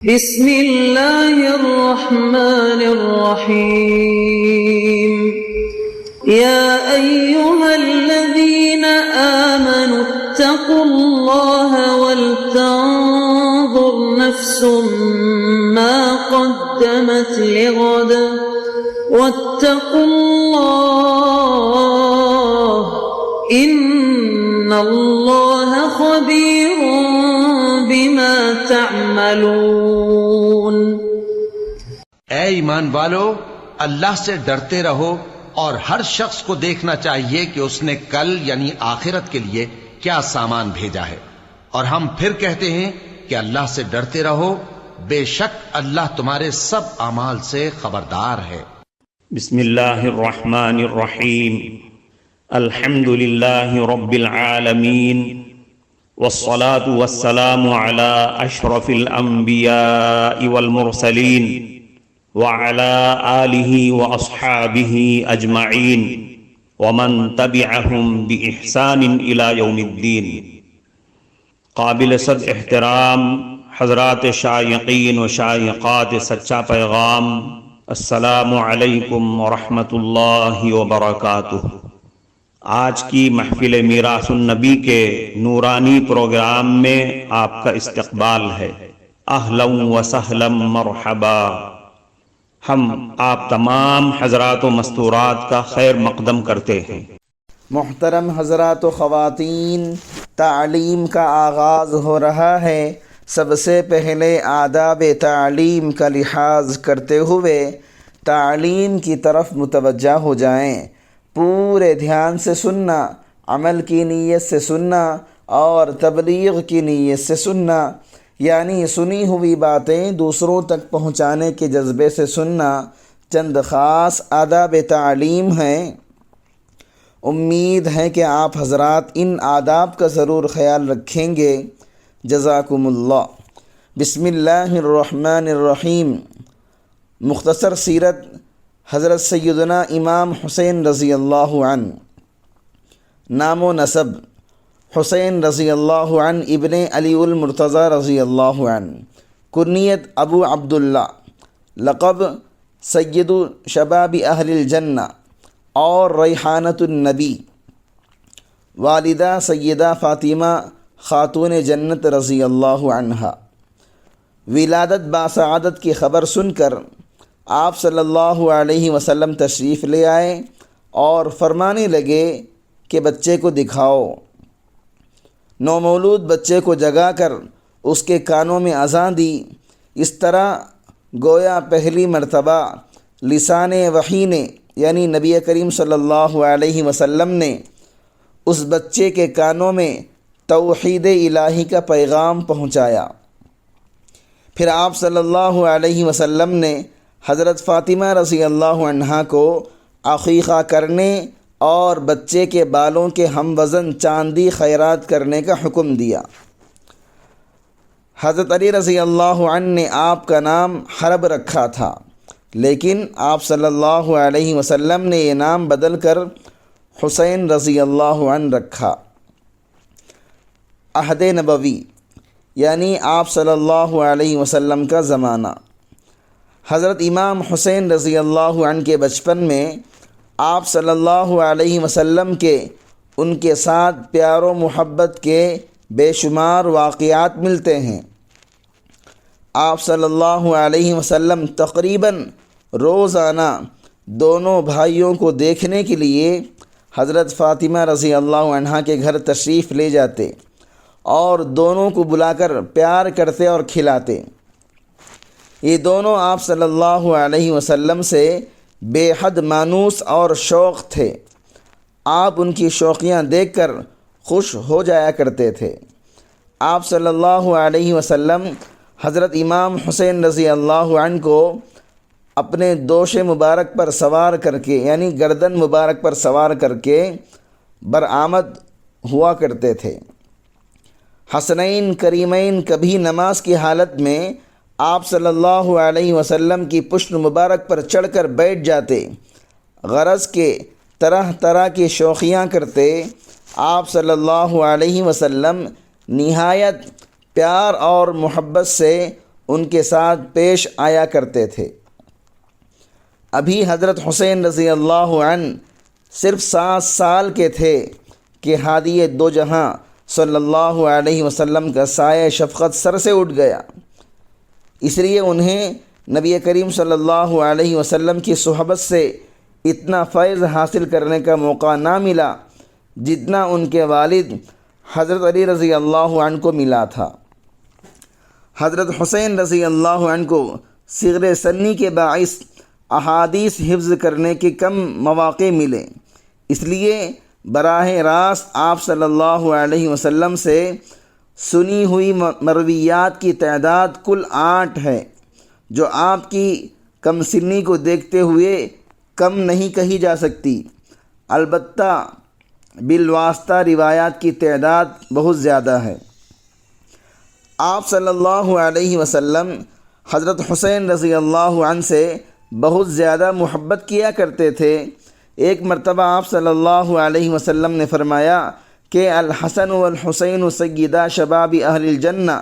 بسم اللہ الرحمن الرحیم یا ایہا الذین آمنوا اتقوا اللہ ولتنظر نفس ما قدمت لغد واتقوا اللہ ان اللہ خبیر بما تعملون۔ اے ایمان والو، اللہ سے ڈرتے رہو اور ہر شخص کو دیکھنا چاہیے کہ اس نے کل یعنی آخرت کے لیے کیا سامان بھیجا ہے، اور ہم پھر کہتے ہیں کہ اللہ سے ڈرتے رہو، بے شک اللہ تمہارے سب اعمال سے خبردار ہے۔ بسم اللہ الرحمن الرحیم، الحمد للہ رب العالمین، والصلاة والسلام على اشرف الانبیاء والمرسلین وعلى آلہ واصحابہ اجمعین ومن تبعہم بإحسان الى یوم الدین۔ قابل صد احترام حضرات شائقین و شائقات سچا پیغام، السلام علیکم ورحمۃ اللہ وبرکاتہ۔ آج کی محفل میراث النبی کے نورانی پروگرام میں آپ کا استقبال ہے۔ اہلا و سہلا مرحبا۔ ہم آپ تمام حضرات و مستورات کا خیر مقدم کرتے ہیں۔ محترم حضرات و خواتین، تعلیم کا آغاز ہو رہا ہے۔ سب سے پہلے آداب تعلیم کا لحاظ کرتے ہوئے تعلیم کی طرف متوجہ ہو جائیں۔ پورے دھیان سے سننا، عمل کی نیت سے سننا اور تبلیغ کی نیت سے سننا، یعنی سنی ہوئی باتیں دوسروں تک پہنچانے کے جذبے سے سننا چند خاص آداب تعلیم ہیں۔ امید ہے کہ آپ حضرات ان آداب کا ضرور خیال رکھیں گے۔ جزاکم اللہ۔ بسم اللہ الرحمن الرحیم۔ مختصر سیرت حضرت سیدنا امام حسین رضی اللہ عنہ۔ نام و نسب: حسین رضی اللہ عنہ ابن علی المرتضی رضی اللہ عنہ۔ کنیت ابو عبداللہ۔ لقب سید شباب اہل الجنہ اور ریحانۃ النبی۔ والدہ سیدہ فاطمہ خاتون جنت رضی اللہ عنہا۔ ولادت باسعادت کی خبر سن کر آپ صلی اللہ علیہ وسلم تشریف لے آئے اور فرمانے لگے کہ بچے کو دکھاؤ۔ نومولود بچے کو جگا کر اس کے کانوں میں اذان دی۔ اس طرح گویا پہلی مرتبہ لسان وحی نے یعنی نبی کریم صلی اللہ علیہ وسلم نے اس بچے کے کانوں میں توحید الہی کا پیغام پہنچایا۔ پھر آپ صلی اللہ علیہ وسلم نے حضرت فاطمہ رضی اللہ عنہا کو عقیقہ کرنے اور بچے کے بالوں کے ہم وزن چاندی خیرات کرنے کا حکم دیا۔ حضرت علی رضی اللہ عنہ نے آپ کا نام حرب رکھا تھا، لیکن آپ صلی اللہ علیہ وسلم نے یہ نام بدل کر حسین رضی اللہ عنہ رکھا۔ عہد نبوی یعنی آپ صلی اللہ علیہ وسلم کا زمانہ۔ حضرت امام حسین رضی اللہ عنہ کے بچپن میں آپ صلی اللہ علیہ وسلم کے ان کے ساتھ پیار و محبت کے بے شمار واقعات ملتے ہیں۔ آپ صلی اللہ علیہ وسلم تقریباً روزانہ دونوں بھائیوں کو دیکھنے کے لیے حضرت فاطمہ رضی اللہ عنہا کے گھر تشریف لے جاتے اور دونوں کو بلا کر پیار کرتے اور کھلاتے۔ یہ دونوں آپ صلی اللہ علیہ وسلم سے بے حد مانوس اور شوق تھے۔ آپ ان کی شوقیاں دیکھ کر خوش ہو جایا کرتے تھے۔ آپ صلی اللہ علیہ وسلم حضرت امام حسین رضی اللہ عنہ کو اپنے دوش مبارک پر سوار کر کے یعنی گردن مبارک پر سوار کر کے برآمد ہوا کرتے تھے۔ حسنین کریمین کبھی نماز کی حالت میں آپ صلی اللہ علیہ وسلم کی پشت مبارک پر چڑھ کر بیٹھ جاتے، غرض کے طرح طرح کی شوخیاں کرتے۔ آپ صلی اللہ علیہ وسلم نہایت پیار اور محبت سے ان کے ساتھ پیش آیا کرتے تھے۔ ابھی حضرت حسین رضی اللہ عنہ صرف 7 سال کے تھے کہ ہادی دو جہاں صلی اللہ علیہ وسلم کا سایہ شفقت سر سے اٹھ گیا۔ اس لیے انہیں نبی کریم صلی اللہ علیہ وسلم کی صحبت سے اتنا فیض حاصل کرنے کا موقع نہ ملا جتنا ان کے والد حضرت علی رضی اللہ عنہ کو ملا تھا۔ حضرت حسین رضی اللہ عنہ کو صغر سنی کے باعث احادیث حفظ کرنے کے کم مواقع ملے، اس لیے براہ راست آپ صلی اللہ علیہ وسلم سے سنی ہوئی مرویات کی تعداد کل 8 ہے، جو آپ کی کم سنی کو دیکھتے ہوئے کم نہیں کہی جا سکتی۔ البتہ بالواسطہ روایات کی تعداد بہت زیادہ ہے۔ آپ صلی اللہ علیہ وسلم حضرت حسین رضی اللہ عنہ سے بہت زیادہ محبت کیا کرتے تھے۔ ایک مرتبہ آپ صلی اللہ علیہ وسلم نے فرمایا کہ الحسن والحسین سیدا شباب اہل الجنہ،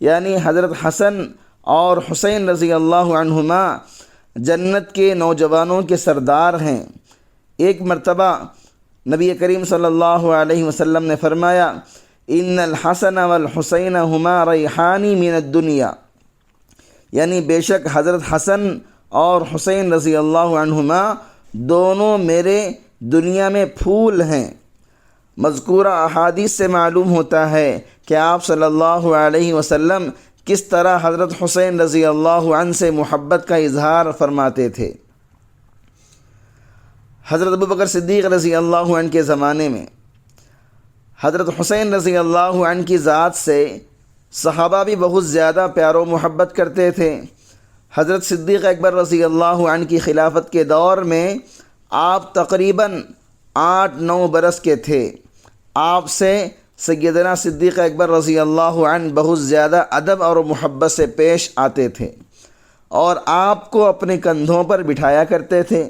یعنی حضرت حسن اور حسین رضی اللہ عنہما جنت کے نوجوانوں کے سردار ہیں۔ ایک مرتبہ نبی کریم صلی اللہ علیہ وسلم نے فرمایا ان الحسن والحسین ہما ریحانی من الدنیا، یعنی بے شک حضرت حسن اور حسین رضی اللہ عنہما دونوں میرے دنیا میں پھول ہیں۔ مذکورہ احادیث سے معلوم ہوتا ہے کہ آپ صلی اللہ علیہ وسلم کس طرح حضرت حسین رضی اللہ عنہ سے محبت کا اظہار فرماتے تھے۔ حضرت ابوبکر صدیق رضی اللہ عنہ کے زمانے میں حضرت حسین رضی اللہ عنہ کی ذات سے صحابہ بھی بہت زیادہ پیار و محبت کرتے تھے۔ حضرت صدیق اکبر رضی اللہ عنہ کی خلافت کے دور میں آپ تقریباً 8-9 برس کے تھے۔ آپ سے سیدنا صدیق اکبر رضی اللہ عنہ بہت زیادہ ادب اور محبت سے پیش آتے تھے اور آپ کو اپنے کندھوں پر بٹھایا کرتے تھے۔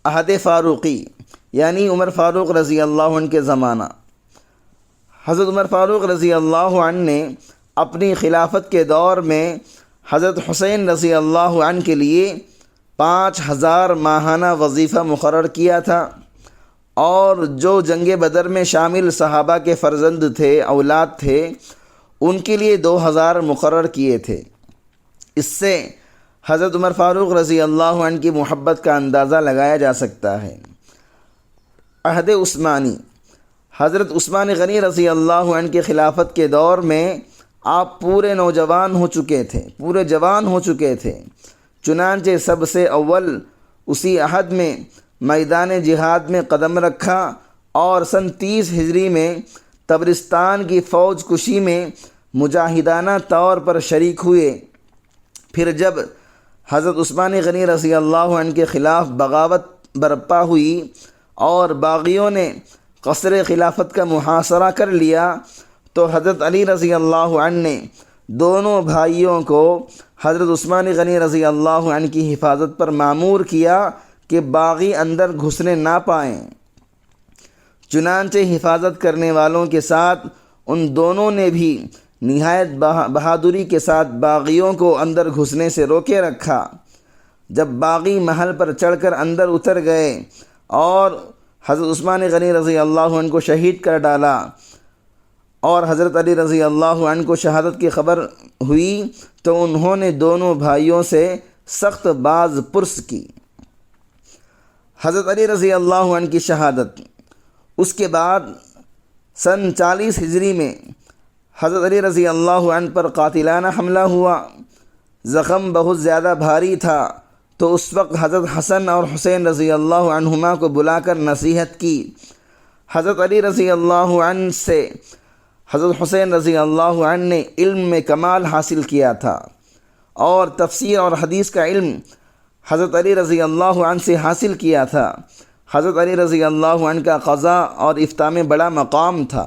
عہد فاروقی یعنی عمر فاروق رضی اللہ عنہ کے زمانہ، حضرت عمر فاروق رضی اللہ عنہ نے اپنی خلافت کے دور میں حضرت حسین رضی اللہ عنہ کے لیے 5000 ماہانہ وظیفہ مقرر کیا تھا، اور جو جنگ بدر میں شامل صحابہ کے فرزند تھے، اولاد تھے، ان کے لیے 2000 مقرر کیے تھے۔ اس سے حضرت عمر فاروق رضی اللہ عنہ کی محبت کا اندازہ لگایا جا سکتا ہے۔ عہد عثمانی، حضرت عثمان غنی رضی اللہ عنہ کی خلافت کے دور میں آپ پورے جوان ہو چکے تھے، چنانچہ سب سے اول اسی عہد میں میدان جہاد میں قدم رکھا اور سن 30 ہجری میں تبرستان کی فوج کشی میں مجاہدانہ طور پر شریک ہوئے۔ پھر جب حضرت عثمان غنی رضی اللہ عنہ کے خلاف بغاوت برپا ہوئی اور باغیوں نے قصر خلافت کا محاصرہ کر لیا، تو حضرت علی رضی اللہ عنہ نے دونوں بھائیوں کو حضرت عثمان غنی رضی اللہ عنہ کی حفاظت پر مامور کیا کہ باغی اندر گھسنے نہ پائیں۔ چنانچہ حفاظت کرنے والوں کے ساتھ ان دونوں نے بھی نہایت بہادری کے ساتھ باغیوں کو اندر گھسنے سے روکے رکھا۔ جب باغی محل پر چڑھ کر اندر اتر گئے اور حضرت عثمان غنی رضی اللہ عنہ کو شہید کر ڈالا اور حضرت علی رضی اللہ عنہ کو شہادت کی خبر ہوئی، تو انہوں نے دونوں بھائیوں سے سخت باز پرس کی۔ حضرت علی رضی اللہ عنہ کی شہادت، اس کے بعد سن 40 ہجری میں حضرت علی رضی اللہ عنہ پر قاتلانہ حملہ ہوا۔ زخم بہت زیادہ بھاری تھا، تو اس وقت حضرت حسن اور حسین رضی اللہ عنہما کو بلا کر نصیحت کی۔ حضرت علی رضی اللہ عنہ سے حضرت حسین رضی اللہ عنہ نے علم میں کمال حاصل کیا تھا، اور تفسیر اور حدیث کا علم حضرت علی رضی اللہ عنہ سے حاصل کیا تھا۔ حضرت علی رضی اللہ عنہ کا قضاء اور افتاء میں بڑا مقام تھا۔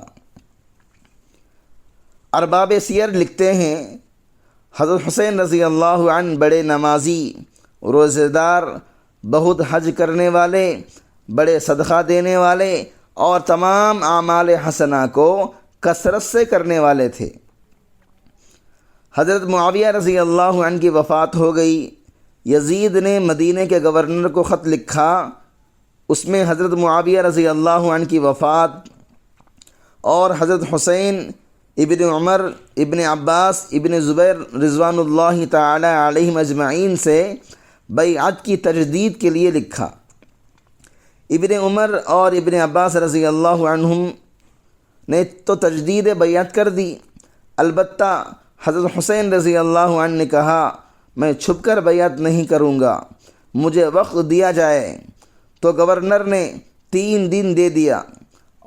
ارباب سیر لکھتے ہیں حضرت حسین رضی اللہ عنہ بڑے نمازی، روزہ دار، بہت حج کرنے والے، بڑے صدقہ دینے والے اور تمام اعمال حسنہ کو کثرت سے کرنے والے تھے۔ حضرت معاویہ رضی اللہ عنہ کی وفات ہو گئی۔ یزید نے مدینہ کے گورنر کو خط لکھا، اس میں حضرت معاویہ رضی اللہ عنہ کی وفات اور حضرت حسین ابن عمر ابن عباس ابن زبیر رضوان اللہ تعالی علیہم اجمعین سے بیعت کی تجدید کے لیے لکھا۔ ابن عمر اور ابن عباس رضی اللہ عنہم نے تو تجدید بیعت کر دی، البتہ حضرت حسین رضی اللہ عنہ نے کہا میں چھپ کر بیعت نہیں کروں گا، مجھے وقت دیا جائے۔ تو گورنر نے 3 دن دے دیا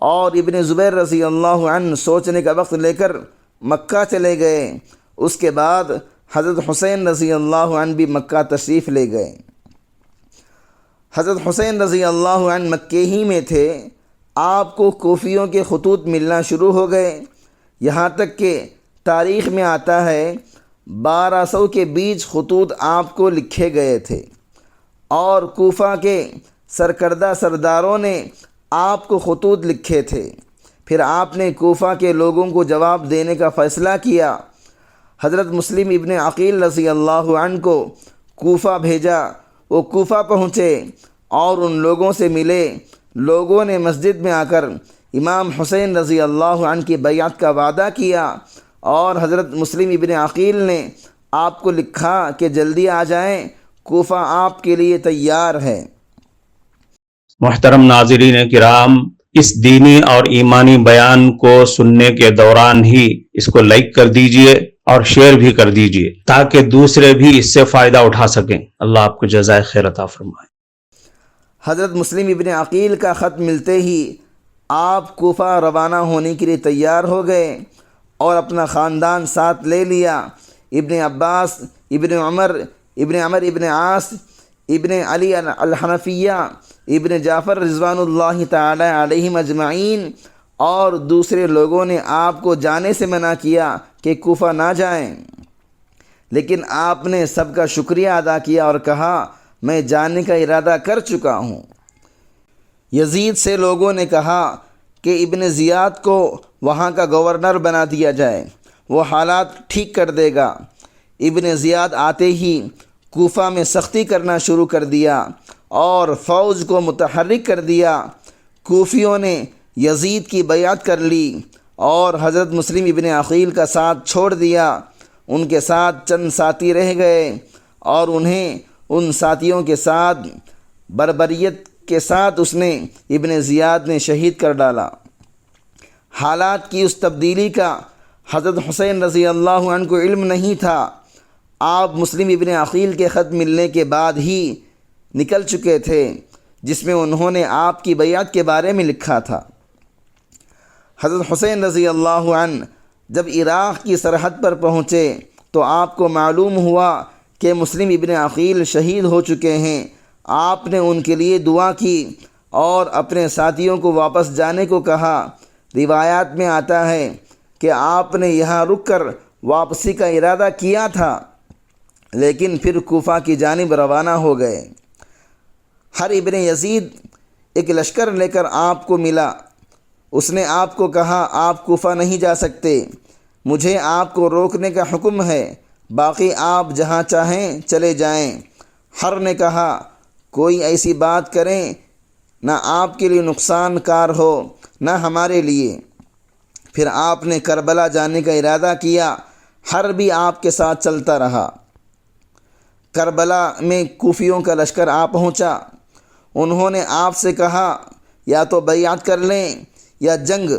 اور ابن زبیر رضی اللہ عنہ سوچنے کا وقت لے کر مکہ چلے گئے۔ اس کے بعد حضرت حسین رضی اللہ عنہ بھی مکہ تشریف لے گئے۔ حضرت حسین رضی اللہ عنہ مکے ہی میں تھے، آپ کو کوفیوں کے خطوط ملنا شروع ہو گئے، یہاں تک کہ تاریخ میں آتا ہے 1200 کے بیچ خطوط آپ کو لکھے گئے تھے، اور کوفہ کے سرکردہ سرداروں نے آپ کو خطوط لکھے تھے۔ پھر آپ نے کوفہ کے لوگوں کو جواب دینے کا فیصلہ کیا۔ حضرت مسلم ابن عقیل رضی اللہ عنہ کو کوفہ بھیجا، وہ کوفہ پہنچے اور ان لوگوں سے ملے۔ لوگوں نے مسجد میں آ کر امام حسین رضی اللہ عنہ کی بیعت کا وعدہ کیا، اور حضرت مسلم ابن عقیل نے آپ کو لکھا کہ جلدی آ جائیں، کوفہ آپ کے لیے تیار ہے۔ محترم ناظرین کرام، اس دینی اور ایمانی بیان کو سننے کے دوران ہی اس کو لائک کر دیجئے اور شیئر بھی کر دیجئے تاکہ دوسرے بھی اس سے فائدہ اٹھا سکیں۔ اللہ آپ کو جزائے خیر عطا فرمائے۔ حضرت مسلم ابن عقیل کا خط ملتے ہی آپ کوفہ روانہ ہونے کے لیے تیار ہو گئے اور اپنا خاندان ساتھ لے لیا۔ ابن عباس، ابن عمر ابن عاص، ابن علی الحنفیہ، ابن جعفر رضوان اللہ تعالی علیہم اجمعین اور دوسرے لوگوں نے آپ کو جانے سے منع کیا کہ کوفہ نہ جائیں، لیکن آپ نے سب کا شکریہ ادا کیا اور کہا میں جانے کا ارادہ کر چکا ہوں۔ یزید سے لوگوں نے کہا کہ ابن زیاد کو وہاں کا گورنر بنا دیا جائے، وہ حالات ٹھیک کر دے گا۔ ابن زیاد آتے ہی کوفہ میں سختی کرنا شروع کر دیا اور فوج کو متحرک کر دیا۔ کوفیوں نے یزید کی بیعت کر لی اور حضرت مسلم ابن عقیل کا ساتھ چھوڑ دیا۔ ان کے ساتھ چند ساتھی رہ گئے اور انہیں ان ساتھیوں کے ساتھ بربریت کے ساتھ اس نے ابن زیاد نے شہید کر ڈالا۔ حالات کی اس تبدیلی کا حضرت حسین رضی اللہ عنہ کو علم نہیں تھا۔ آپ مسلم ابن عقیل کے خط ملنے کے بعد ہی نکل چکے تھے، جس میں انہوں نے آپ کی بیعت کے بارے میں لکھا تھا۔ حضرت حسین رضی اللہ عنہ جب عراق کی سرحد پر پہنچے تو آپ کو معلوم ہوا کہ مسلم ابن عقیل شہید ہو چکے ہیں۔ آپ نے ان کے لیے دعا کی اور اپنے ساتھیوں کو واپس جانے کو کہا۔ روایات میں آتا ہے کہ آپ نے یہاں رک کر واپسی کا ارادہ کیا تھا، لیکن پھر کوفہ کی جانب روانہ ہو گئے۔ ہر ابن یزید ایک لشکر لے کر آپ کو ملا۔ اس نے آپ کو کہا آپ کوفہ نہیں جا سکتے، مجھے آپ کو روکنے کا حکم ہے، باقی آپ جہاں چاہیں چلے جائیں۔ ہر نے کہا کوئی ایسی بات کریں نہ آپ کے لیے نقصان کار ہو نہ ہمارے لیے۔ پھر آپ نے کربلا جانے کا ارادہ کیا، ہر بھی آپ کے ساتھ چلتا رہا۔ کربلا میں کوفیوں کا لشکر آ پہنچا۔ انہوں نے آپ سے کہا یا تو بیعت کر لیں یا جنگ۔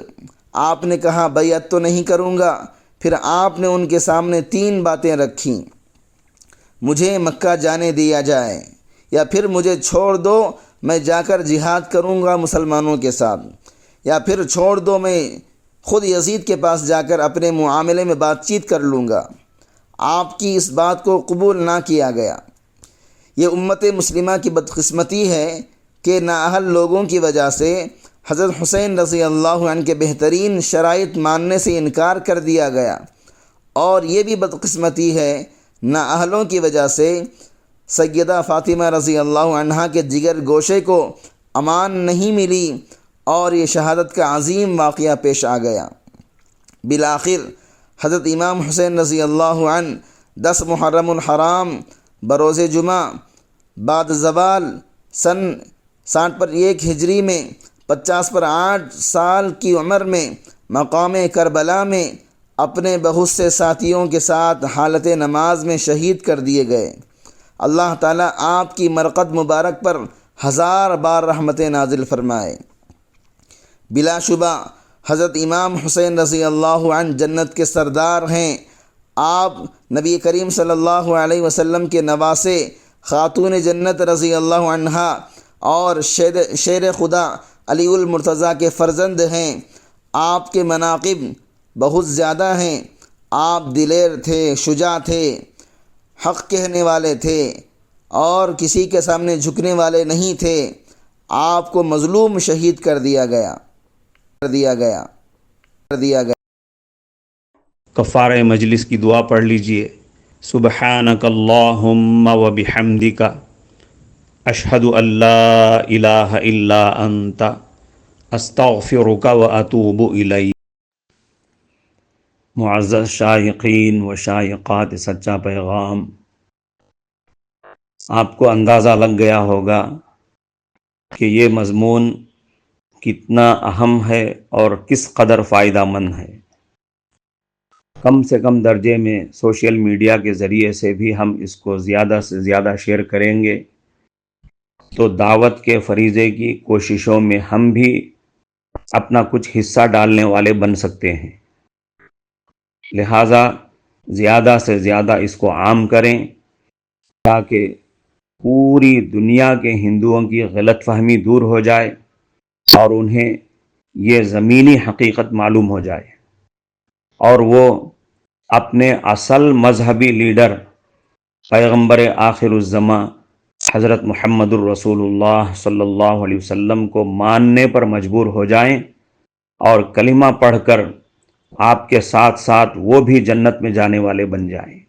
آپ نے کہا بیعت تو نہیں کروں گا۔ پھر آپ نے ان کے سامنے 3 باتیں رکھیں، مجھے مکہ جانے دیا جائے، یا پھر مجھے چھوڑ دو میں جا کر جہاد کروں گا مسلمانوں کے ساتھ، یا پھر چھوڑ دو میں خود یزید کے پاس جا کر اپنے معاملے میں بات چیت کر لوں گا۔ آپ کی اس بات کو قبول نہ کیا گیا۔ یہ امت مسلمہ کی بدقسمتی ہے کہ نااہل لوگوں کی وجہ سے حضرت حسین رضی اللہ عنہ کے بہترین شرائط ماننے سے انکار کر دیا گیا، اور یہ بھی بدقسمتی ہے نااہلوں کی وجہ سے سیدہ فاطمہ رضی اللہ عنہا کے جگر گوشے کو امان نہیں ملی اور یہ شہادت کا عظیم واقعہ پیش آ گیا۔ بالآخر حضرت امام حسین رضی اللہ عنہ 10 محرم الحرام بروز جمعہ بعد زوال سن 60 پر 1 ہجری میں 50 پر 8 سال کی عمر میں مقام کربلا میں اپنے بہت سے ساتھیوں کے ساتھ حالت نماز میں شہید کر دیے گئے۔ اللہ تعالیٰ آپ کی مرقد مبارک پر 1000 بار رحمتیں نازل فرمائے۔ بلا شبہ حضرت امام حسین رضی اللہ عنہ جنت کے سردار ہیں۔ آپ نبی کریم صلی اللہ علیہ وسلم کے نواسے، خاتون جنت رضی اللہ عنہا اور شیر خدا علی المرتضیٰ کے فرزند ہیں۔ آپ کے مناقب بہت زیادہ ہیں۔ آپ دلیر تھے، شجاع تھے، حق کہنے والے تھے اور کسی کے سامنے جھکنے والے نہیں تھے۔ آپ کو مظلوم شہید کر دیا گیا۔ کفارہ مجلس کی دعا پڑھ لیجئے۔ سبحانک اللہم و بحمدک اشہد ان لا الہ الا انت استغفرک و اتوب الیک۔ معزز شائقین و شائقات سچا پیغام، آپ کو اندازہ لگ گیا ہوگا کہ یہ مضمون کتنا اہم ہے اور کس قدر فائدہ مند ہے۔ کم سے کم درجے میں سوشل میڈیا کے ذریعے سے بھی ہم اس کو زیادہ سے زیادہ شیئر کریں گے تو دعوت کے فریضے کی کوششوں میں ہم بھی اپنا کچھ حصہ ڈالنے والے بن سکتے ہیں۔ لہٰذا زیادہ سے زیادہ اس کو عام کریں تاکہ پوری دنیا کے ہندوؤں کی غلط فہمی دور ہو جائے اور انہیں یہ زمینی حقیقت معلوم ہو جائے اور وہ اپنے اصل مذہبی لیڈر پیغمبر آخر الزماں حضرت محمد الرسول اللہ صلی اللہ علیہ وسلم کو ماننے پر مجبور ہو جائیں اور کلمہ پڑھ کر آپ کے ساتھ ساتھ وہ بھی جنت میں جانے والے بن جائیں۔